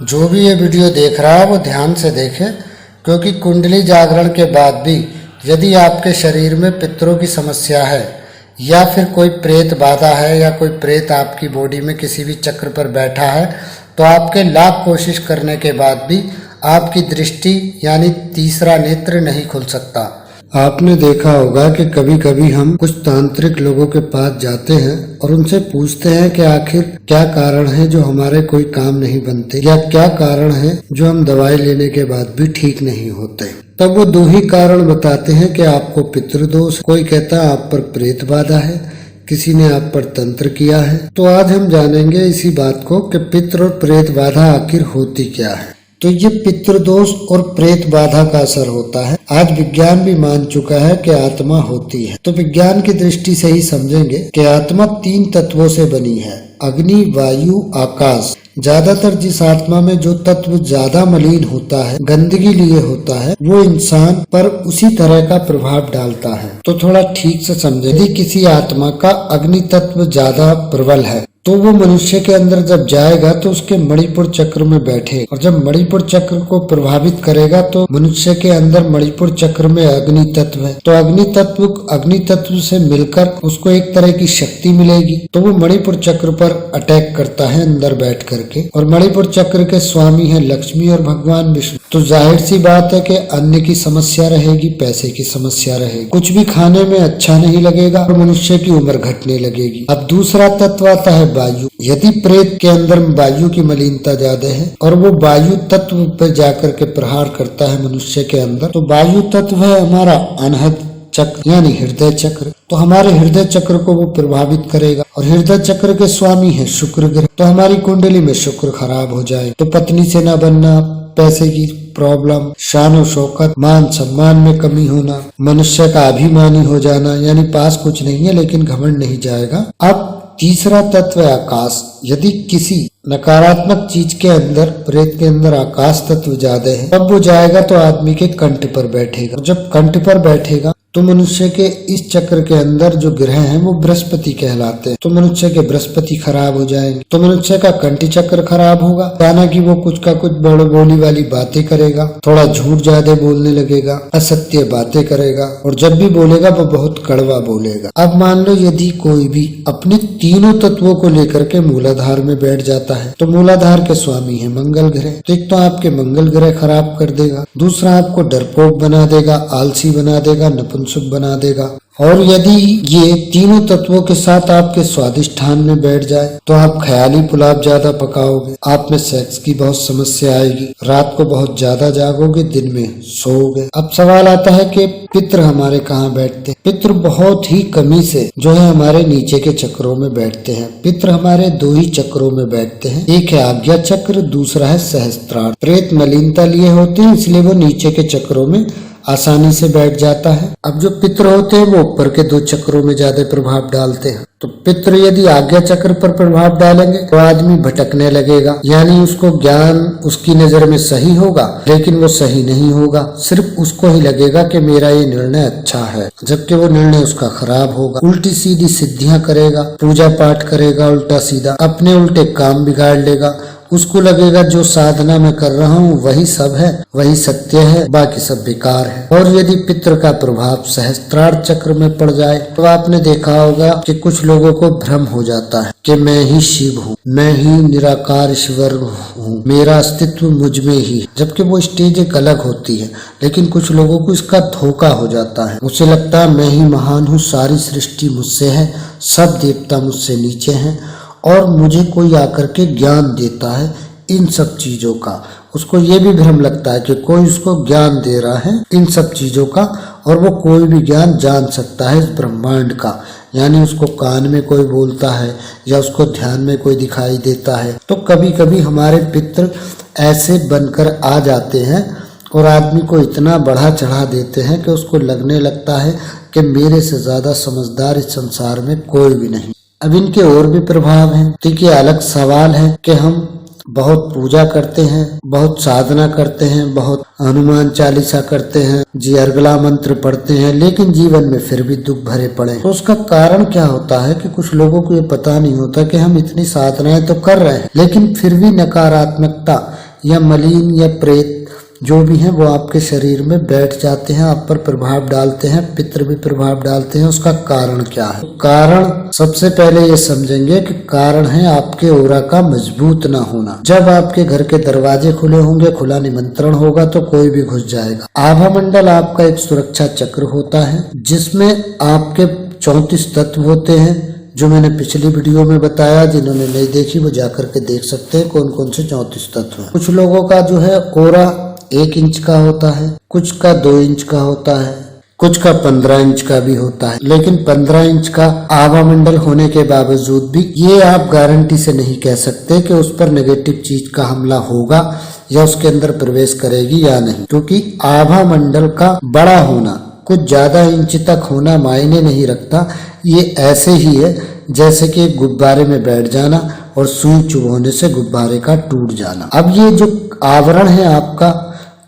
जो भी ये वीडियो देख रहा है वो ध्यान से देखे, क्योंकि कुंडली जागरण के बाद भी यदि आपके शरीर में पितरों की समस्या है या फिर कोई प्रेत बाधा है या कोई प्रेत आपकी बॉडी में किसी भी चक्र पर बैठा है, तो आपके लाख कोशिश करने के बाद भी आपकी दृष्टि यानी तीसरा नेत्र नहीं खुल सकता। आपने देखा होगा कि कभी कभी हम कुछ तांत्रिक लोगों के पास जाते हैं और उनसे पूछते हैं कि आखिर क्या कारण है जो हमारे कोई काम नहीं बनते, या क्या कारण है जो हम दवाई लेने के बाद भी ठीक नहीं होते। तब वो दो ही कारण बताते हैं कि आपको पितृदोष, कोई कहता है आप पर प्रेत बाधा है, किसी ने आप पर तंत्र किया है। तो आज हम जानेंगे इसी बात को कि पितृ और प्रेत बाधा आखिर होती क्या है। तो ये पितृदोष और प्रेत बाधा का असर होता है। आज विज्ञान भी मान चुका है कि आत्मा होती है। तो विज्ञान की दृष्टि से ही समझेंगे कि आत्मा 3 तत्वों से बनी है, अग्नि, वायु, आकाश। ज्यादातर जिस आत्मा में जो तत्व ज्यादा मलिन होता है, गंदगी लिए होता है, वो इंसान पर उसी तरह का प्रभाव डालता है। तो थोड़ा ठीक से समझे, यदि किसी आत्मा का अग्नि तत्व ज्यादा प्रबल है तो वो मनुष्य के अंदर जब जाएगा तो उसके मणिपुर चक्र में बैठे, और जब मणिपुर चक्र को प्रभावित करेगा तो मनुष्य के अंदर मणिपुर चक्र में अग्नि तत्व है, तो अग्नि तत्व से मिलकर उसको एक तरह की शक्ति मिलेगी। तो वो मणिपुर चक्र पर अटैक करता है अंदर बैठ करके, और मणिपुर चक्र के स्वामी है लक्ष्मी और भगवान विष्णु। तो जाहिर सी बात है कि अन्न की समस्या रहेगी, पैसे की समस्या रहेगी, कुछ भी खाने में अच्छा नहीं लगेगा और मनुष्य की उम्र घटने लगेगी। अब दूसरा तत्व आता है वायु। यदि प्रेत के अंदर वायु की मलिनता ज्यादा है और वो वायु तत्व पर जाकर के प्रहार करता है मनुष्य के अंदर, तो वायु तत्व है हमारा अनहद चक्र यानी हृदय चक्र। तो हमारे हृदय चक्र को वो प्रभावित करेगा, और हृदय चक्र के स्वामी है शुक्र ग्रह। तो हमारी कुंडली में शुक्र खराब हो जाए तो पत्नी से न बनना, पैसे की प्रॉब्लम, शान शौकत, मान सम्मान में कमी होना, मनुष्य का अभिमानी हो जाना, यानी पास कुछ नहीं है लेकिन घमंड नहीं जाएगा। अब तीसरा तत्व है आकाश। यदि किसी नकारात्मक चीज के अंदर, प्रेत के अंदर आकाश तत्व ज्यादा है, तब वो जाएगा तो आदमी के कंठ पर बैठेगा। जब कंठ पर बैठेगा तो मनुष्य के इस चक्र के अंदर जो ग्रह हैं वो बृहस्पति कहलाते हैं। तो मनुष्य के बृहस्पति खराब हो जाएंगे, तो मनुष्य का कंठी चक्र खराब होगा। जाना कि वो कुछ का कुछ बड़ बोली वाली बातें करेगा, थोड़ा झूठ ज्यादा बोलने लगेगा, असत्य बातें करेगा, और जब भी बोलेगा वो बहुत कड़वा बोलेगा। अब मान लो यदि कोई भी अपने तीनों तत्वों को लेकर के मूलाधार में बैठ जाता है, तो मूलाधार के स्वामी है मंगल ग्रह। तो एक तो आपके मंगल ग्रह खराब कर देगा, दूसरा आपको डरपोक बना देगा, आलसी बना देगा, नपुंसक बना देगा। और यदि ये तीनों तत्वों के साथ आपके स्वादिष्ठान में बैठ जाए तो आप ख्याली पुलाव ज्यादा पकाओगे, आप में सेक्स की बहुत समस्या आएगी, रात को बहुत ज्यादा जागोगे, दिन में सोओगे। अब सवाल आता है कि पितृ हमारे कहाँ बैठते हैं? पितृ बहुत ही कमी से जो है हमारे नीचे के चक्रों में बैठते हैं। पितृ हमारे 2 ही चक्रों में बैठते हैं, एक है आज्ञा चक्र, दूसरा है सहस्त्रार। प्रेत मलिनता लिए होते हैं इसलिए वो नीचे के चक्रों में आसानी से बैठ जाता है। अब जो पितृ होते हैं वो ऊपर के 2 चक्रों में ज्यादा प्रभाव डालते हैं। तो पितृ यदि आज्ञा चक्र पर प्रभाव डालेंगे तो आदमी भटकने लगेगा, यानी उसको ज्ञान उसकी नजर में सही होगा लेकिन वो सही नहीं होगा। सिर्फ उसको ही लगेगा कि मेरा ये निर्णय अच्छा है, जबकि वो निर्णय उसका खराब होगा। उल्टी सीधी सिद्धियां करेगा, पूजा पाठ करेगा उल्टा सीधा, अपने उल्टे काम बिगाड़ लेगा। उसको लगेगा जो साधना मैं कर रहा हूँ वही सब है, वही सत्य है, बाकी सब बेकार है। और यदि पितृ का प्रभाव सहस्त्रार चक्र में पड़ जाए तो आपने देखा होगा कि कुछ लोगों को भ्रम हो जाता है कि मैं ही शिव हूँ, मैं ही निराकार ईश्वर हूँ, मेरा अस्तित्व मुझ में ही, जबकि वो स्टेज एक अलग होती है। लेकिन कुछ लोगों को इसका धोखा हो जाता है, उसे लगता है मैं ही महान हूँ, सारी सृष्टि मुझसे है, सब देवता मुझसे नीचे हैं और मुझे कोई आकर के ज्ञान देता है इन सब चीजों का। उसको ये भी भ्रम लगता है कि कोई उसको ज्ञान दे रहा है इन सब चीजों का, और वो कोई भी ज्ञान जान सकता है इस ब्रह्मांड का। यानी उसको कान में कोई बोलता है या उसको ध्यान में कोई दिखाई देता है। तो कभी कभी हमारे पितृ ऐसे बनकर आ जाते हैं और आदमी को इतना बढ़ा चढ़ा देते हैं कि उसको लगने लगता है कि मेरे से ज्यादा समझदार इस संसार में कोई भी नहीं। अब इनके और भी प्रभाव हैं। देखिए अलग सवाल है कि हम बहुत पूजा करते हैं, बहुत साधना करते हैं, बहुत हनुमान चालीसा करते हैं, जी अर्गला मंत्र पढ़ते हैं, लेकिन जीवन में फिर भी दुख भरे पड़े। तो उसका कारण क्या होता है कि कुछ लोगों को ये पता नहीं होता कि हम इतनी साधनाएं तो कर रहे हैं, लेकिन फिर भी नकारात्मकता या मलिन या प्रेत जो भी हैं वो आपके शरीर में बैठ जाते हैं, आप पर प्रभाव डालते हैं, पितृ भी प्रभाव डालते हैं। उसका कारण क्या है? कारण सबसे पहले ये समझेंगे कि कारण है आपके ओरा का मजबूत ना होना। जब आपके घर के दरवाजे खुले होंगे, खुला निमंत्रण होगा तो कोई भी घुस जाएगा। आभा मंडल आपका एक सुरक्षा चक्र होता है जिसमें आपके 34 तत्व होते हैं, जो मैंने पिछली वीडियो में बताया। जिन्होंने नहीं देखी वो जाकर के देख सकते हैं कौन कौन से 34 तत्व हैं। कुछ लोगों का जो है ओरा 1 इंच का होता है, कुछ का 2 इंच का होता है, कुछ का 15 इंच का भी होता है। लेकिन 15 इंच का आभा मंडल होने के बावजूद भी ये आप गारंटी से नहीं कह सकते कि उस पर नेगेटिव चीज का हमला होगा या उसके अंदर प्रवेश करेगी या नहीं, क्योंकि आभा मंडल का बड़ा होना, कुछ ज्यादा इंच तक होना मायने नहीं रखता। ये ऐसे ही है जैसे कि गुब्बारे में बैठ जाना और सुई चुभोने से गुब्बारे का टूट जाना। अब ये जो आवरण है आपका,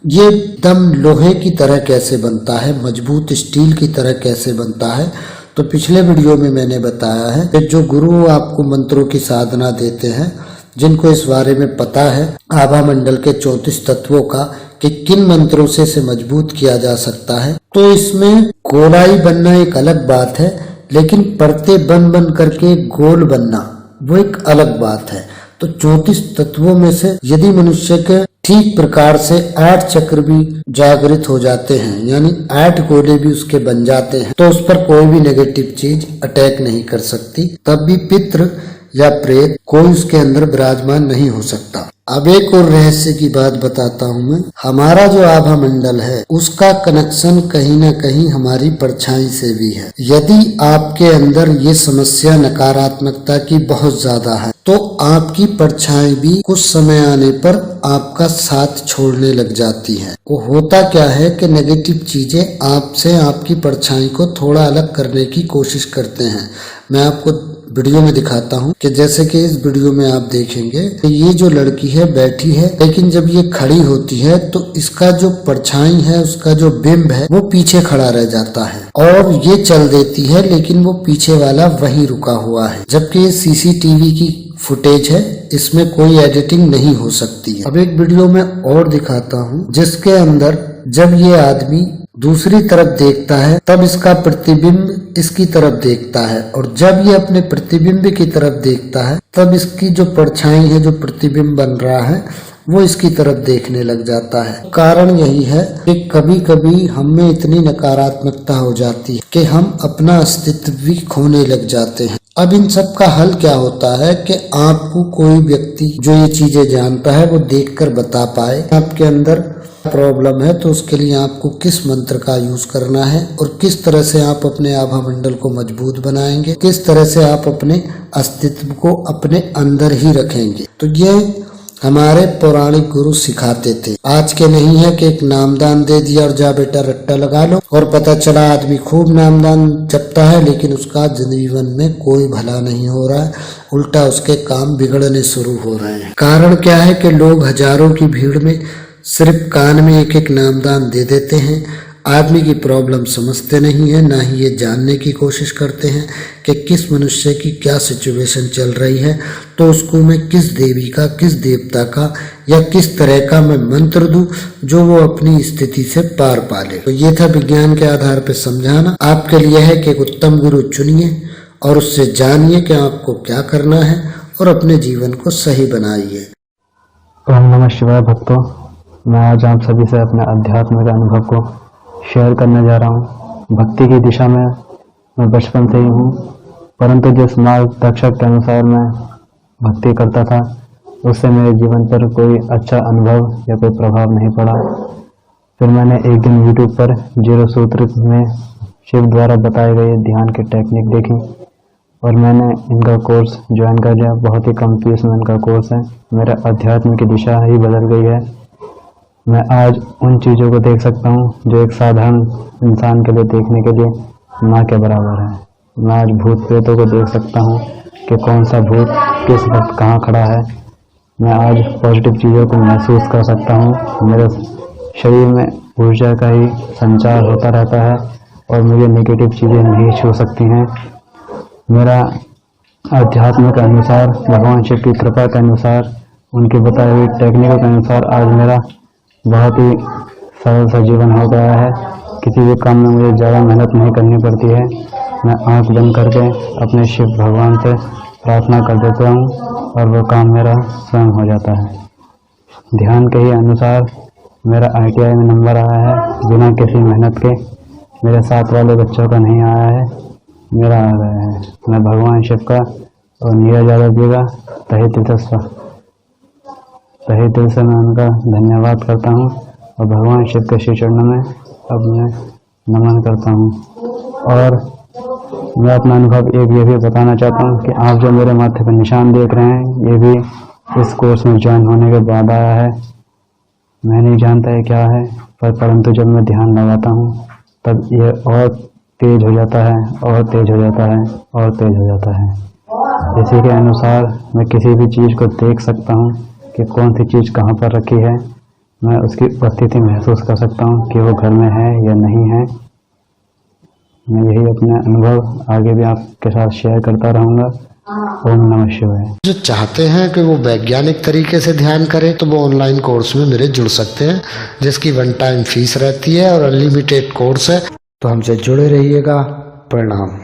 ये दम लोहे की तरह कैसे बनता है, मजबूत स्टील की तरह कैसे बनता है, तो पिछले वीडियो में मैंने बताया है कि जो गुरु आपको मंत्रों की साधना देते हैं, जिनको इस बारे में पता है आभा मंडल के 34 तत्वों का कि किन मंत्रों से इसे मजबूत किया जा सकता है, तो इसमें गोलाई बनना एक अलग बात है, लेकिन परते बन बन करके गोल बनना वो एक अलग बात है। तो 34 तत्वों में से यदि मनुष्य के ठीक प्रकार से 8 चक्र भी जागृत हो जाते हैं, यानी 8 गोले भी उसके बन जाते हैं, तो उस पर कोई भी नेगेटिव चीज अटैक नहीं कर सकती। तब भी पितृ या प्रेत कोई उसके अंदर विराजमान नहीं हो सकता। अब एक और रहस्य की बात बताता हूँ मैं। हमारा जो आभा मंडल है उसका कनेक्शन कहीं ना कहीं हमारी परछाई से भी है। यदि आपके अंदर ये समस्या नकारात्मकता की बहुत ज्यादा है तो आपकी परछाई भी कुछ समय आने पर आपका साथ छोड़ने लग जाती है। वो होता क्या है कि नेगेटिव चीजें आपसे आपकी परछाई को थोड़ा अलग करने की कोशिश करते हैं। मैं आपको वीडियो में दिखाता हूँ कि जैसे कि इस वीडियो में आप देखेंगे कि ये जो लड़की है बैठी है, लेकिन जब ये खड़ी होती है तो इसका जो परछाई है, उसका जो बिंब है वो पीछे खड़ा रह जाता है और ये चल देती है, लेकिन वो पीछे वाला वहीं रुका हुआ है। जबकि ये सीसीटीवी की फुटेज है, इसमें कोई एडिटिंग नहीं हो सकती है। अब एक वीडियो में और दिखाता हूँ जिसके अंदर जब ये आदमी दूसरी तरफ देखता है तब इसका प्रतिबिंब इसकी तरफ देखता है, और जब ये अपने प्रतिबिंब की तरफ देखता है तब इसकी जो परछाई है, जो प्रतिबिंब बन रहा है, वो इसकी तरफ देखने लग जाता है। कारण यही है कि कभी कभी हम में इतनी नकारात्मकता हो जाती है कि हम अपना अस्तित्व भी खोने लग जाते हैं। अब इन सब का हल क्या होता है कि आपको कोई व्यक्ति जो ये चीजें जानता है वो देखकर बता पाए आपके अंदर प्रॉब्लम है, तो उसके लिए आपको किस मंत्र का यूज करना है और किस तरह से आप अपने आभा मंडल को मजबूत बनाएंगे, किस तरह से आप अपने अस्तित्व को अपने अंदर ही रखेंगे। तो ये हमारे पौराणिक गुरु सिखाते थे। आज के नहीं है कि एक नामदान दे दिया और जा बेटा रट्टा लगा लो, और पता चला आदमी खूब नामदान जपता है लेकिन उसका जीवन में कोई भला नहीं हो रहा है, उल्टा उसके काम बिगड़ने शुरू हो रहे हैं। कारण क्या है कि लोग हजारों की भीड़ में सिर्फ कान में एक एक नामदान दे देते हैं। आदमी की प्रॉब्लम समझते नहीं है, ना ही ये जानने की कोशिश करते हैं कि किस मनुष्य की क्या सिचुएशन चल रही है, तो उसको मैं किस देवी का, किस देवता का या किस तरह का मैं मंत्र दूं जो वो अपनी स्थिति से पार पा ले। तो ये था विज्ञान के आधार पर समझाना। आपके लिए है कि एक उत्तम गुरु चुनिए और उससे जानिए कि आपको क्या करना है और अपने जीवन को सही बनाइए। ओम नमः शिवाय भक्तों, मैं आज आप सभी से अपने आध्यात्मिक अनुभव को शेयर करने जा रहा हूँ। भक्ति की दिशा में मैं बचपन से ही हूँ, परंतु जिस मार्गदर्शक के अनुसार मैं भक्ति करता था उससे मेरे जीवन पर कोई अच्छा अनुभव या कोई प्रभाव नहीं पड़ा। फिर मैंने एक दिन YouTube पर 0 सूत्र में शिव द्वारा बताए गए ध्यान की टेक्निक देखी और मैंने इनका कोर्स ज्वाइन कर लिया। बहुत ही कम फीस में इनका कोर्स है। मेरा अध्यात्म की दिशा ही बदल गई है। मैं आज उन चीज़ों को देख सकता हूँ जो एक साधारण इंसान के लिए देखने के लिए ना के बराबर है। मैं आज भूत प्रेतों को देख सकता हूँ कि कौन सा भूत किस वक्त कहाँ खड़ा है। मैं आज पॉजिटिव चीज़ों को महसूस कर सकता हूँ। मेरे शरीर में ऊर्जा का ही संचार होता रहता है और मुझे नेगेटिव चीज़ें नहीं छू सकती हैं। मेरा अध्यात्म के अनुसार, भगवान शिव की कृपा के अनुसार, उनकी बताई हुई टेक्निकों के अनुसार आज मेरा बहुत ही सरल सा जीवन हो गया है। किसी भी काम में मुझे ज़्यादा मेहनत नहीं करनी पड़ती है। मैं आंख बंद करके अपने शिव भगवान से प्रार्थना कर देता हूँ और वो काम मेरा स्वयं हो जाता है। ध्यान के ही अनुसार मेरा ITI में नंबर आया है बिना किसी मेहनत के। मेरे साथ वाले बच्चों का नहीं आया है, मेरा आ गया है। मैं भगवान शिव का और नीरज यादव जी का तहे दिल से मैं उनका धन्यवाद करता हूँ और भगवान शिव के श्री चरणों में अब मैं नमन करता हूँ। और मैं अपना अनुभव एक ये भी बताना चाहता हूँ कि आप जो मेरे माथे पर निशान देख रहे हैं, ये भी इस कोर्स में ज्वाइन होने के बाद आया है। मैं नहीं जानता है क्या है, परंतु जब मैं ध्यान लगाता हूँ तब ये और तेज हो जाता है और तेज हो जाता है और तेज हो जाता है। इसी के अनुसार मैं किसी भी चीज़ को देख सकता हूँ कि कौन सी चीज़ कहाँ पर रखी है। मैं उसकी उपस्थिति महसूस कर सकता हूँ कि वो घर में है या नहीं है। मैं यही अपने अनुभव आगे भी आपके साथ शेयर करता रहूँगा। ओम नमः शिवाय। जो चाहते हैं कि वो वैज्ञानिक तरीके से ध्यान करें तो वो ऑनलाइन कोर्स में मेरे जुड़ सकते हैं, जिसकी 1 टाइम फीस रहती है और अनलिमिटेड कोर्स है। तो हमसे जुड़े रहिएगा। प्रणाम।